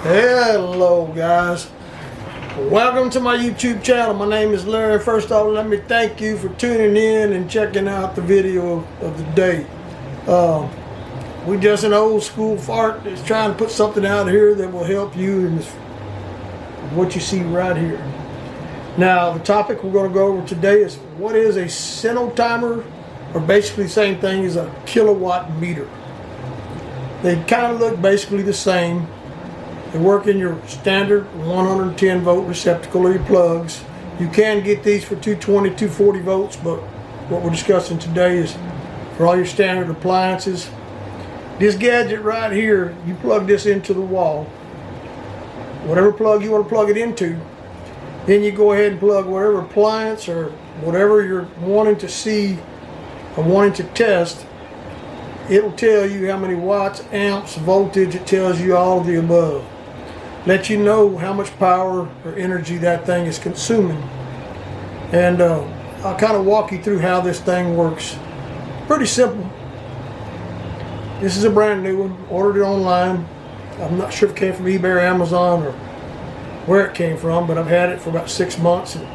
Hello guys, welcome to my YouTube channel. My name is Larry. First off, let me thank you for tuning in and checking out the video of the day. We just an old school fart that's trying to put something out here that will help you in this, what you see right here. Now the topic we're going to go over today is what is a SinoTimer, or basically the same thing as a kilowatt meter. They kind of look basically the same. They work in your standard 110 volt receptacle or your plugs. You can get these for 220, 240 volts, but what we're discussing today is for all your standard appliances. This gadget right here, you plug this into the wall, whatever plug you want to plug it into, then you go ahead and plug whatever appliance or whatever you're wanting to see or wanting to test. It'll tell you how many watts, amps, voltage. It tells you all of the above. Let you know how much power or energy that thing is consuming. And I'll kind of walk you through how this thing works. Pretty simple. This is a brand new one. Ordered it online. I'm not sure if it came from eBay or Amazon or where it came from, but I've had it for about 6 months and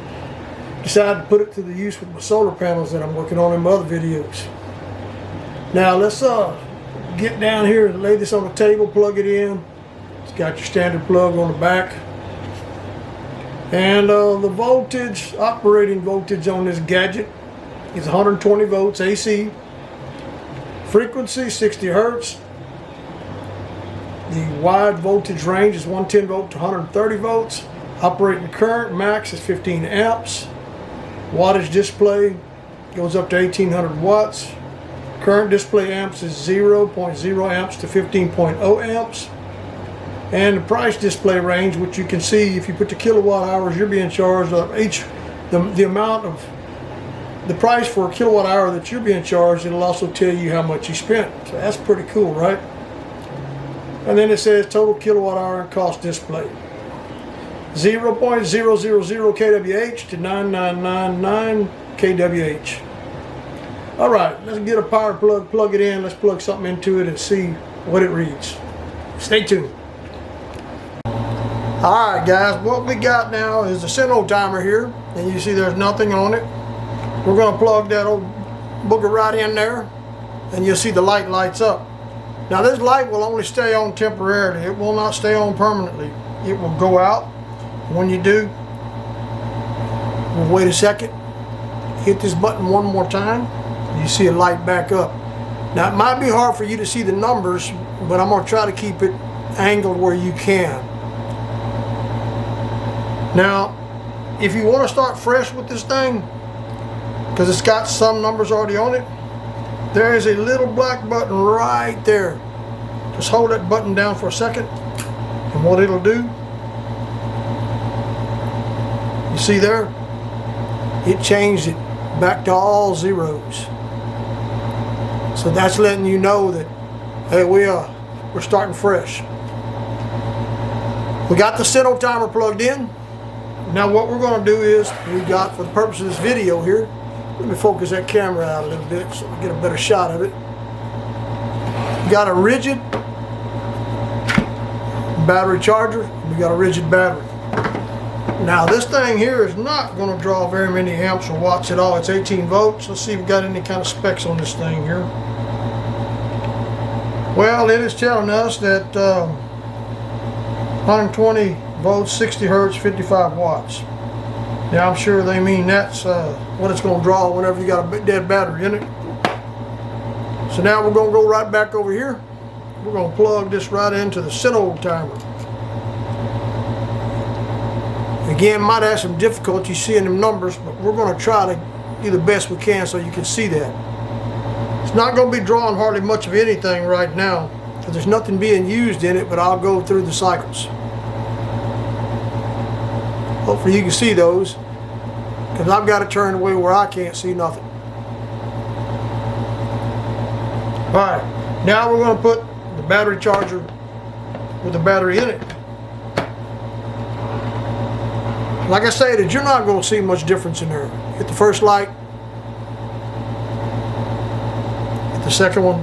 decided to put it to the use with my solar panels that I'm working on in my other videos. Now let's get down here and lay this on the table, plug it in. It's got your standard plug on the back. And the voltage, operating voltage on this gadget is 120 volts AC. Frequency 60 hertz. The wide voltage range is 110 volt to 130 volts. Operating current max is 15 amps. Wattage display goes up to 1800 watts. Current display amps is 0.0 amps to 15.0 amps. And the price display range, which you can see if you put the kilowatt hours you're being charged of the amount of the price for a kilowatt hour that you're being charged, it'll also tell you how much you spent. So that's pretty cool, right? And then it says total kilowatt hour and cost display. 0.000 kWh to 9999 kWh. All right, let's get a power plug it in. Let's plug something into it and see what it reads. Stay tuned. Alright guys, what we got now is the SinoTimer here, and you see there's nothing on it. We're going to plug that old booger right in there, and you'll see the light lights up. Now this light will only stay on temporarily. It will not stay on permanently. It will go out. When you do, we'll wait a second, hit this button one more time, and you see it light back up. Now it might be hard for you to see the numbers, but I'm going to try to keep it angled where you can. Now, if you want to start fresh with this thing, because it's got some numbers already on it, there is a little black button right there. Just hold that button down for a second, and what it'll do, you see there, it changed it back to all zeros. So that's letting you know that, hey, we're starting fresh. We got the SinoTimer plugged in. Now what we're going to do is, we got, for the purpose of this video here, let me focus that camera out a little bit so we get a better shot of it. We got a rigid battery charger. We got a rigid battery. Now this thing here is not going to draw very many amps or watts at all. It's 18 volts. Let's see if we got any kind of specs on this thing here. Well, it is telling us that 120 volts, 60 hertz, 55 watts. Now I'm sure they mean that's what it's going to draw whenever you got a dead battery in it. So now we're going to go right back over here. We're going to plug this right into the SinoTimer. Again, might have some difficulty seeing them numbers, but we're going to try to do the best we can so you can see that. It's not going to be drawing hardly much of anything right now, because there's nothing being used in it, but I'll go through the cycles. Hopefully you can see those, because I've got to turn away where I can't see nothing. Alright, now we're going to put the battery charger with the battery in it. Like I said, you're not going to see much difference in there. Hit the first light, hit the second one,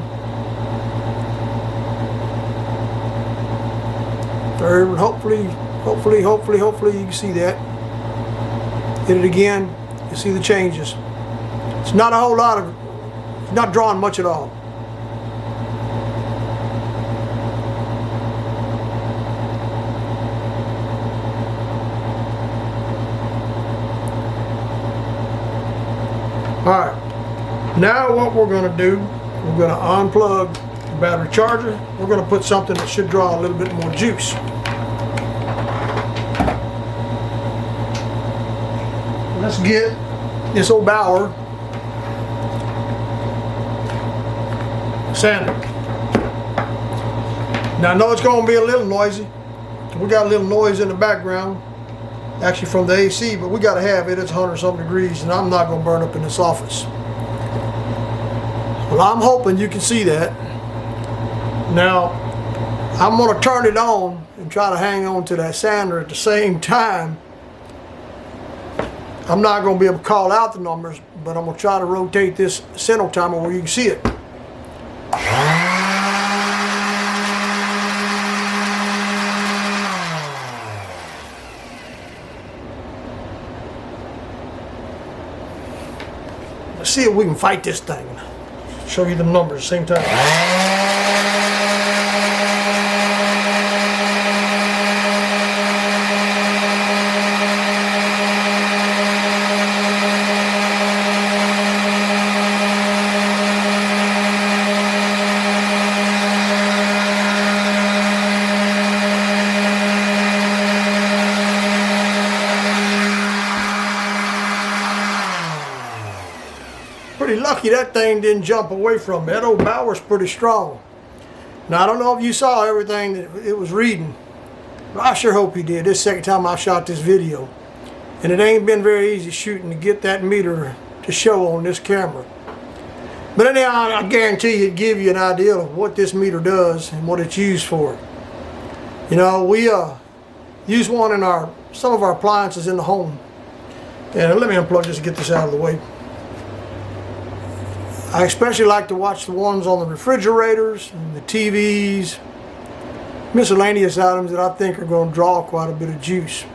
sir, and hopefully you can see that. Hit it again, you see the changes. It's not a whole lot of, it's not drawing much at all. Alright, now what we're going to do, we're going to unplug the battery charger. We're going to put something that should draw a little bit more juice. Let's get this old Bauer sander. Now I know it's going to be a little noisy. We got a little noise in the background, actually from the AC, but we got to have it. It's 100-something degrees, and I'm not going to burn up in this office. Well, I'm hoping you can see that. Now, I'm going to turn it on and try to hang on to that sander at the same time. I'm not going to be able to call out the numbers, but I'm going to try to rotate this SinoTimer where you can see it. Let's see if we can fight this thing. Show you the numbers at the same time. Pretty lucky that thing didn't jump away from me. That old Bauer's pretty strong. Now I don't know if you saw everything that it was reading, but I sure hope you did. This is the second time I shot this video, and it ain't been very easy shooting to get that meter to show on this camera. But anyhow, I guarantee you it'd give you an idea of what this meter does and what it's used for. You know, we use one in some of our appliances in the home. And let me unplug this and get this out of the way. I especially like to watch the ones on the refrigerators and the TVs, miscellaneous items that I think are going to draw quite a bit of juice.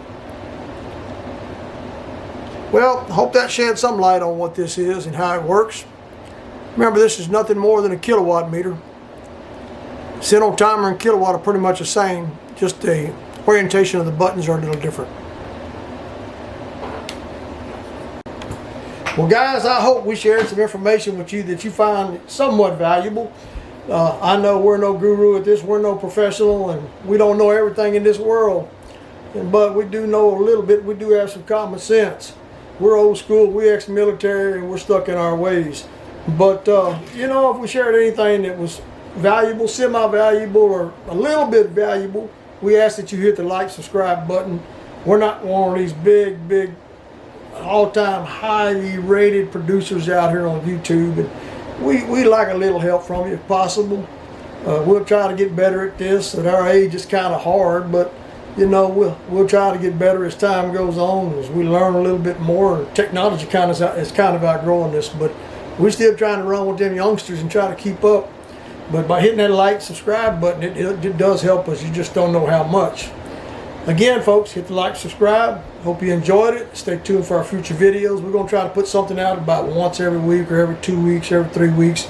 Well, I hope that shed some light on what this is and how it works. Remember, this is nothing more than a kilowatt meter. SinoTimer and kilowatt are pretty much the same, just the orientation of the buttons are a little different. Well guys, I hope we shared some information with you that you find somewhat valuable. I know we're no guru at this, we're no professional, and we don't know everything in this world. But we do know a little bit, we do have some common sense. We're old school, we're ex-military, and we're stuck in our ways. But you know, if we shared anything that was valuable, semi-valuable, or a little bit valuable, we ask that you hit the like, subscribe button. We're not one of these big all-time highly rated producers out here on YouTube, and we like a little help from you if possible. We'll try to get better at this. At our age it's kind of hard, but you know, we'll try to get better as time goes on, as we learn a little bit more. Technology is kind of outgrowing this, but we're still trying to run with them youngsters and try to keep up. But by hitting that like, subscribe button, it does help us. You just don't know how much. Again, folks, hit the like, subscribe. Hope you enjoyed it. Stay tuned for our future videos. We're going to try to put something out about once every week, or every 2 weeks, every 3 weeks.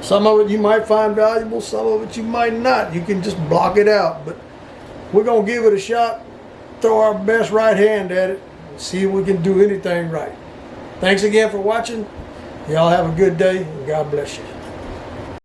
Some of it you might find valuable, some of it you might not. You can just block it out. But we're going to give it a shot, throw our best right hand at it, and see if we can do anything right. Thanks again for watching. Y'all have a good day, and God bless you.